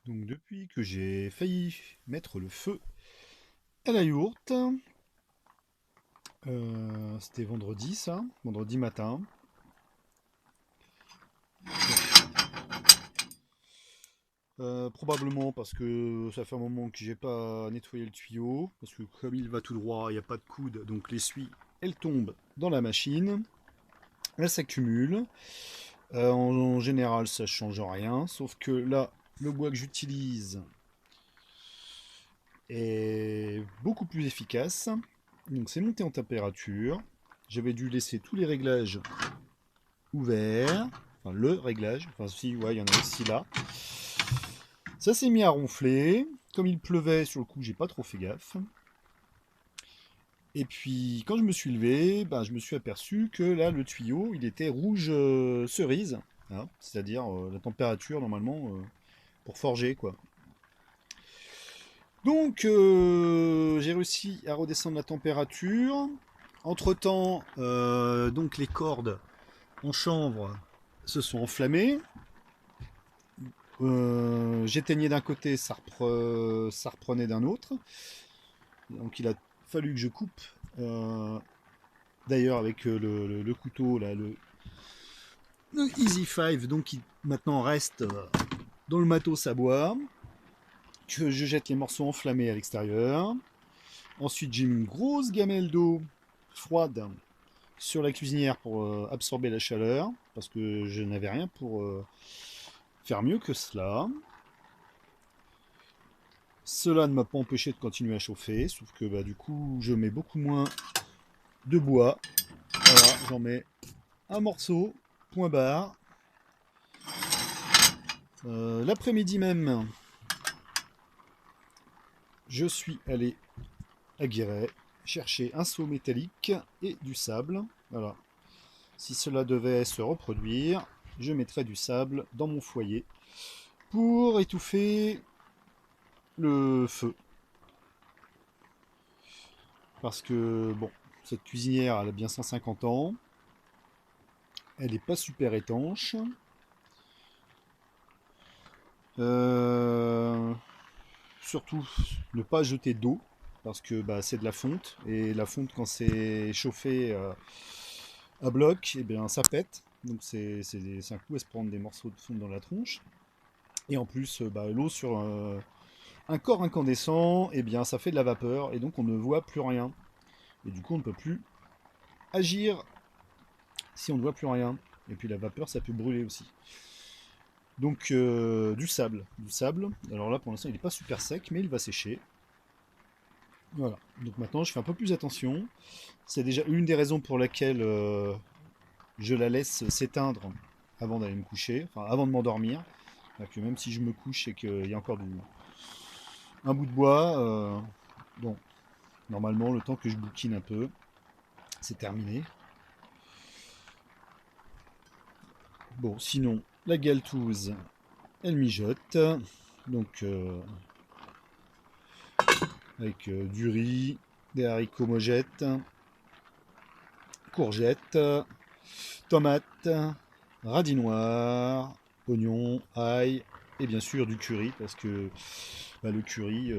Donc depuis que j'ai failli mettre le feu à la yourte, c'était vendredi ça, vendredi matin. Probablement parce que ça fait un moment que j'ai pas nettoyé le tuyau, parce que comme il va tout droit, il n'y a pas de coude, donc l'essuie, elle tombe dans la machine, elle s'accumule. En général, ça change rien, sauf que là, le bois que j'utilise est beaucoup plus efficace. Donc c'est monté en température. J'avais dû laisser tous les réglages ouverts. Enfin, le réglage. Enfin, si, ouais, il y en a aussi là. Ça s'est mis à ronfler. Comme il pleuvait, sur le coup, j'ai pas trop fait gaffe. Et puis, quand je me suis levé, ben, je me suis aperçu que là, le tuyau, il était rouge cerise. Hein, c'est-à-dire la température, normalement, pour forger, quoi. Donc, j'ai réussi à redescendre la température. Entre-temps, donc les cordes en chanvre se sont enflammées. J'éteignais d'un côté, ça reprenait d'un autre. Donc il a fallu que je coupe. D'ailleurs avec le couteau, là, le Easy 5, donc qui maintenant reste dans le matos à bois. Que je jette les morceaux enflammés à l'extérieur. Ensuite j'ai mis une grosse gamelle d'eau froide sur la cuisinière pour absorber la chaleur. Parce que je n'avais rien pour faire mieux que cela. Cela ne m'a pas empêché de continuer à chauffer, sauf que bah, du coup, je mets beaucoup moins de bois. Voilà, j'en mets un morceau, point barre. L'après-midi même, je suis allé à Guéret chercher un seau métallique et du sable. Voilà. Si cela devait se reproduire, je mettrai du sable dans mon foyer pour étouffer le feu. Parce que, bon, cette cuisinière, elle a bien 150 ans. Elle n'est pas super étanche. Euh, Surtout, ne pas jeter d'eau parce que bah, c'est de la fonte et la fonte quand c'est chauffé à bloc, et bien ça pète. Donc c'est un coup à se prendre des morceaux de fonte dans la tronche. Et en plus, bah, l'eau sur un corps incandescent, et bien ça fait de la vapeur et donc on ne voit plus rien. Et du coup on ne peut plus agir si on ne voit plus rien. Et puis la vapeur ça peut brûler aussi. Donc du sable, du sable. Alors là pour l'instant il n'est pas super sec mais il va sécher. Voilà. Donc maintenant, je fais un peu plus attention. C'est déjà une des raisons pour laquelle je la laisse s'éteindre avant d'aller me coucher, enfin avant de m'endormir. Que même si je me couche et qu'il y a encore un bout de bois, bon, normalement, le temps que je bouquine un peu, c'est terminé. Bon, sinon, la galtouze, elle mijote. Donc, avec du riz, des haricots mojettes, courgettes, tomates, radis noirs, oignons, ail et bien sûr du curry parce que bah, le curry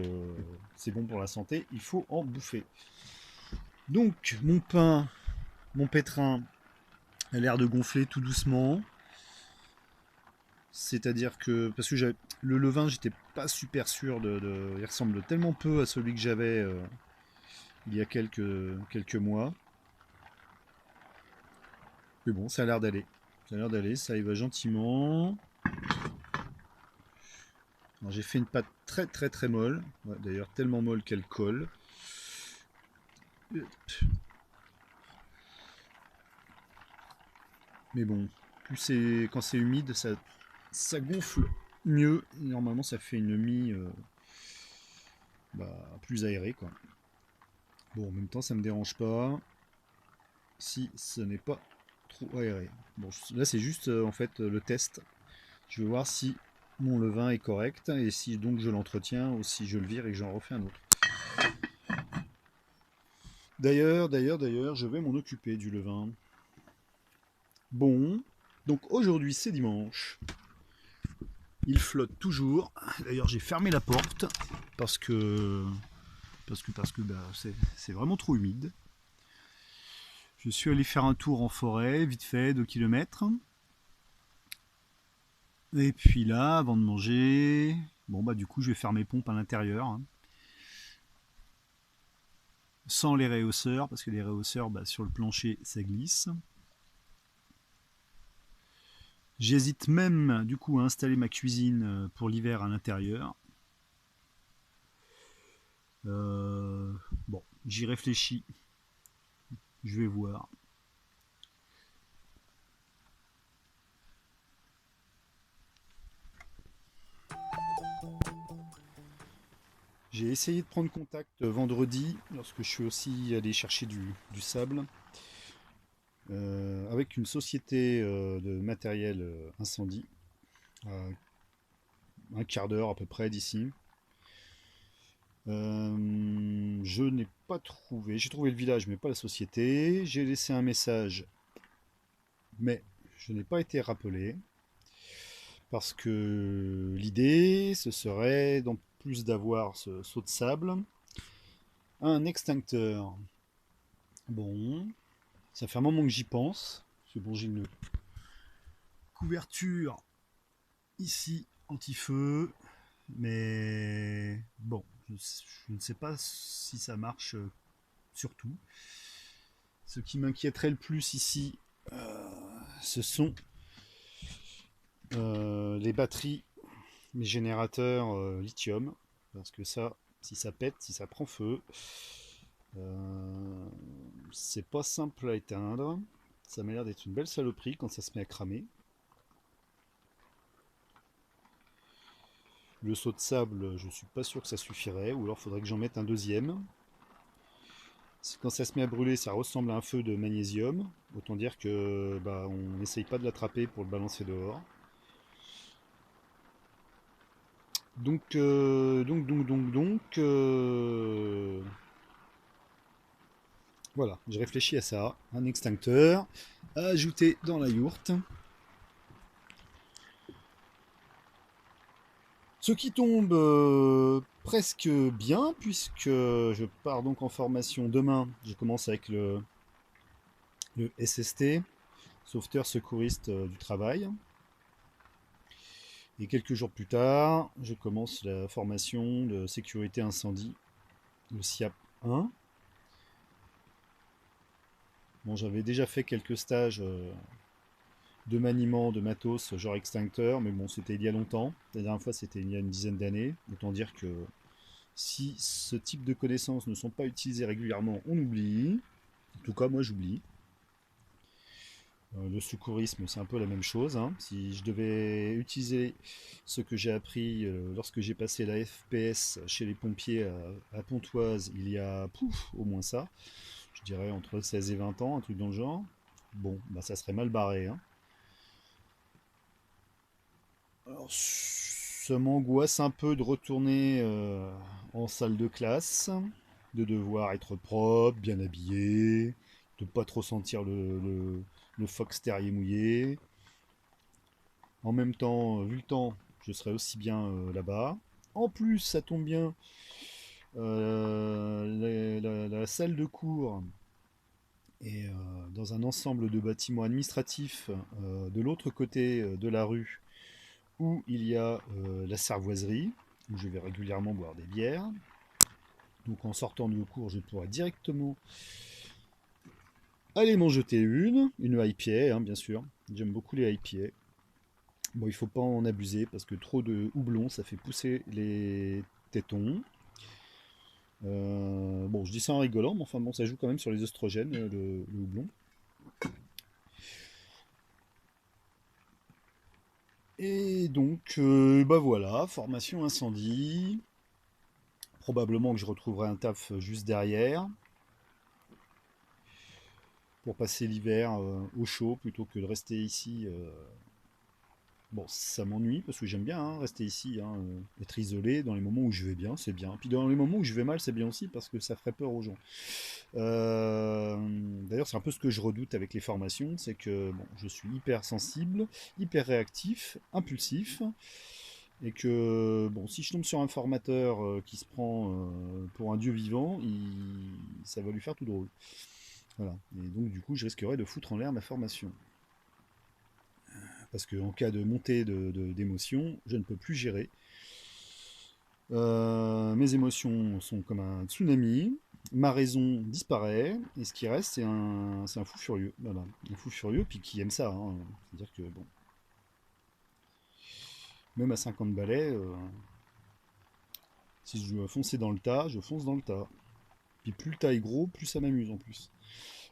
c'est bon pour la santé, il faut en bouffer. Donc mon pain, mon pétrin a l'air de gonfler tout doucement. C'est-à-dire que parce que le levain, j'étais pas super sûr il ressemble tellement peu à celui que j'avais il y a quelques mois. Mais bon, ça a l'air d'aller. Ça a l'air d'aller, ça y va gentiment. J'ai fait une pâte très très très molle, ouais, d'ailleurs tellement molle qu'elle colle. Mais bon, plus c'est quand c'est humide, ça gonfle mieux. Et normalement, ça fait une mie plus aérée quoi. Bon, en même temps, ça me dérange pas si ce n'est pas trop aéré. Bon, là c'est juste en fait le test. Je vais voir si mon levain est correct et si donc je l'entretiens ou si je le vire et que j'en refais un autre. D'ailleurs, je vais m'en occuper du levain. Bon, donc aujourd'hui c'est dimanche. Il flotte toujours. D'ailleurs, j'ai fermé la porte parce que bah, c'est vraiment trop humide. Je suis allé faire un tour en forêt, vite fait, 2 kilomètres. Et puis là, avant de manger, bon bah du coup, je vais faire mes pompes à l'intérieur, hein, sans les réhausseurs, parce que les réhausseurs, bah, sur le plancher, ça glisse. J'hésite même du coup à installer ma cuisine pour l'hiver à l'intérieur. Euh, bon, j'y réfléchis, je vais voir. J'ai essayé de prendre contact vendredi, lorsque je suis aussi allé chercher du sable, avec une société de matériel incendie, à un quart d'heure à peu près d'ici. Je n'ai pas trouvé, j'ai trouvé le village mais pas la société. J'ai laissé un message, mais je n'ai pas été rappelé, parce que l'idée, ce serait, en plus d'avoir ce saut de sable, un extincteur. Bon, ça fait un moment que j'y pense. C'est bon, j'ai une couverture ici anti-feu, mais bon, je ne sais pas si ça marche surtout. Ce qui m'inquiéterait le plus ici, ce sont les batteries, mes générateurs lithium, parce que ça, si ça pète, si ça prend feu, euh, c'est pas simple à éteindre. Ça m'a l'air d'être une belle saloperie quand ça se met à cramer. Le seau de sable, je suis pas sûr que ça suffirait, ou alors faudrait que j'en mette un deuxième. Quand ça se met à brûler, ça ressemble à un feu de magnésium. Autant dire que bah, on n'essaye pas de l'attraper pour le balancer dehors. Donc, voilà, j'ai réfléchi à ça. Un extincteur à ajouter dans la yourte. Ce qui tombe presque bien, puisque je pars donc en formation demain. Je commence avec le SST, sauveteur secouriste du travail. Et quelques jours plus tard, je commence la formation de sécurité incendie, le SIAP 1. Bon, j'avais déjà fait quelques stages de maniement de matos, genre extincteur, mais bon, c'était il y a longtemps. La dernière fois, c'était il y a une dizaine d'années. Autant dire que si ce type de connaissances ne sont pas utilisées régulièrement, on oublie. En tout cas, moi, j'oublie. Le secourisme, c'est un peu la même chose, hein. Si je devais utiliser ce que j'ai appris lorsque j'ai passé la FPS chez les pompiers à Pontoise, il y a au moins ça, je dirais entre 16 et 20 ans, un truc dans le genre, bon, bah ça serait mal barré, hein. Alors, ça m'angoisse un peu de retourner en salle de classe, de devoir être propre, bien habillé, de pas trop sentir le fox terrier mouillé. En même temps, vu le temps, je serai aussi bien là-bas. En plus, ça tombe bien, la salle de cours est dans un ensemble de bâtiments administratifs de l'autre côté de la rue, où il y a la cervoiserie, où je vais régulièrement boire des bières. Donc en sortant de cours, je pourrai directement aller m'en jeter une IPA, hein, bien sûr. J'aime beaucoup les IPA. Bon, il faut pas en abuser parce que trop de houblon, ça fait pousser les tétons. Bon, je dis ça en rigolant, mais enfin bon, ça joue quand même sur les oestrogènes, le houblon. Et donc, bah voilà, formation incendie. Probablement que je retrouverai un taf juste derrière pour passer l'hiver au chaud plutôt que de rester ici. Bon, ça m'ennuie parce que j'aime bien hein, rester ici, hein, être isolé dans les moments où je vais bien, c'est bien. Puis dans les moments où je vais mal, c'est bien aussi parce que ça ferait peur aux gens. Euh, D'ailleurs, c'est un peu ce que je redoute avec les formations, c'est que bon, je suis hyper sensible, hyper réactif, impulsif. Et que, bon, si je tombe sur un formateur qui se prend pour un dieu vivant, ça va lui faire tout drôle. Voilà. Et donc, du coup, je risquerais de foutre en l'air ma formation. Parce qu'en cas de montée d'émotion, je ne peux plus gérer. Mes émotions sont comme un tsunami. Ma raison disparaît. Et ce qui reste, c'est un fou furieux. Voilà. Un fou furieux, puis qui aime ça, hein. C'est-à-dire que, bon, même à 50 balais, si je dois foncer dans le tas, je fonce dans le tas. Puis plus le tas est gros, plus ça m'amuse en plus.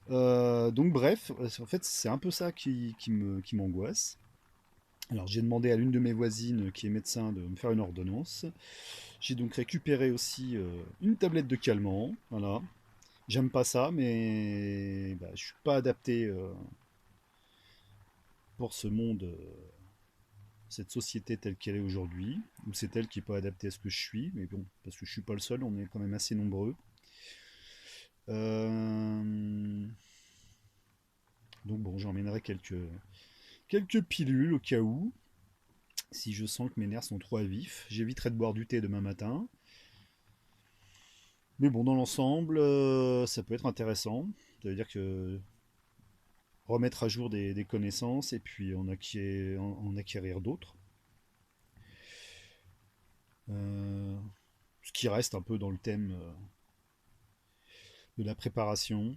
Donc bref, en fait c'est un peu ça qui m'angoisse. Alors j'ai demandé à l'une de mes voisines qui est médecin de me faire une ordonnance. J'ai donc récupéré aussi une tablette de calmant. Voilà. J'aime pas ça, mais bah, je suis pas adapté pour ce monde, cette société telle qu'elle est aujourd'hui. Ou c'est elle qui est pas adaptée à ce que je suis. Mais bon, parce que je suis pas le seul, on est quand même assez nombreux. Euh, Donc bon, j'emmènerai quelques pilules au cas où, si je sens que mes nerfs sont trop à vif. J'éviterai de boire du thé demain matin. Mais bon, dans l'ensemble, ça peut être intéressant. Ça veut dire que remettre à jour des connaissances et puis en acquérir d'autres. Euh, Ce qui reste un peu dans le thème de la préparation.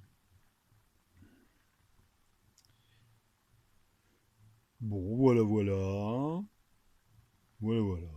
Bon, voilà, voilà. Voilà, voilà.